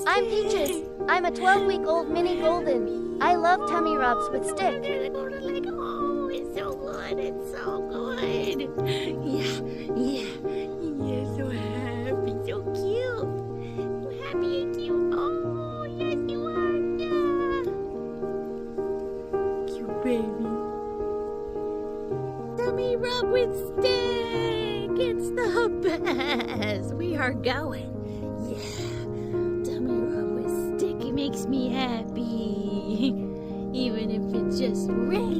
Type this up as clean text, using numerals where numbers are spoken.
I'm Peaches. I'm a 12-week-old mini golden. I love tummy rubs with stick. Oh, it's so good. It's so good. Yeah. So happy, so cute. So happy and cute. Oh, yes, you are. Yeah. Cute baby. Tummy rub with stick. It's the best. We are going. Yeah. Tummy rub with stick. It makes me happy. Even if it's just rain.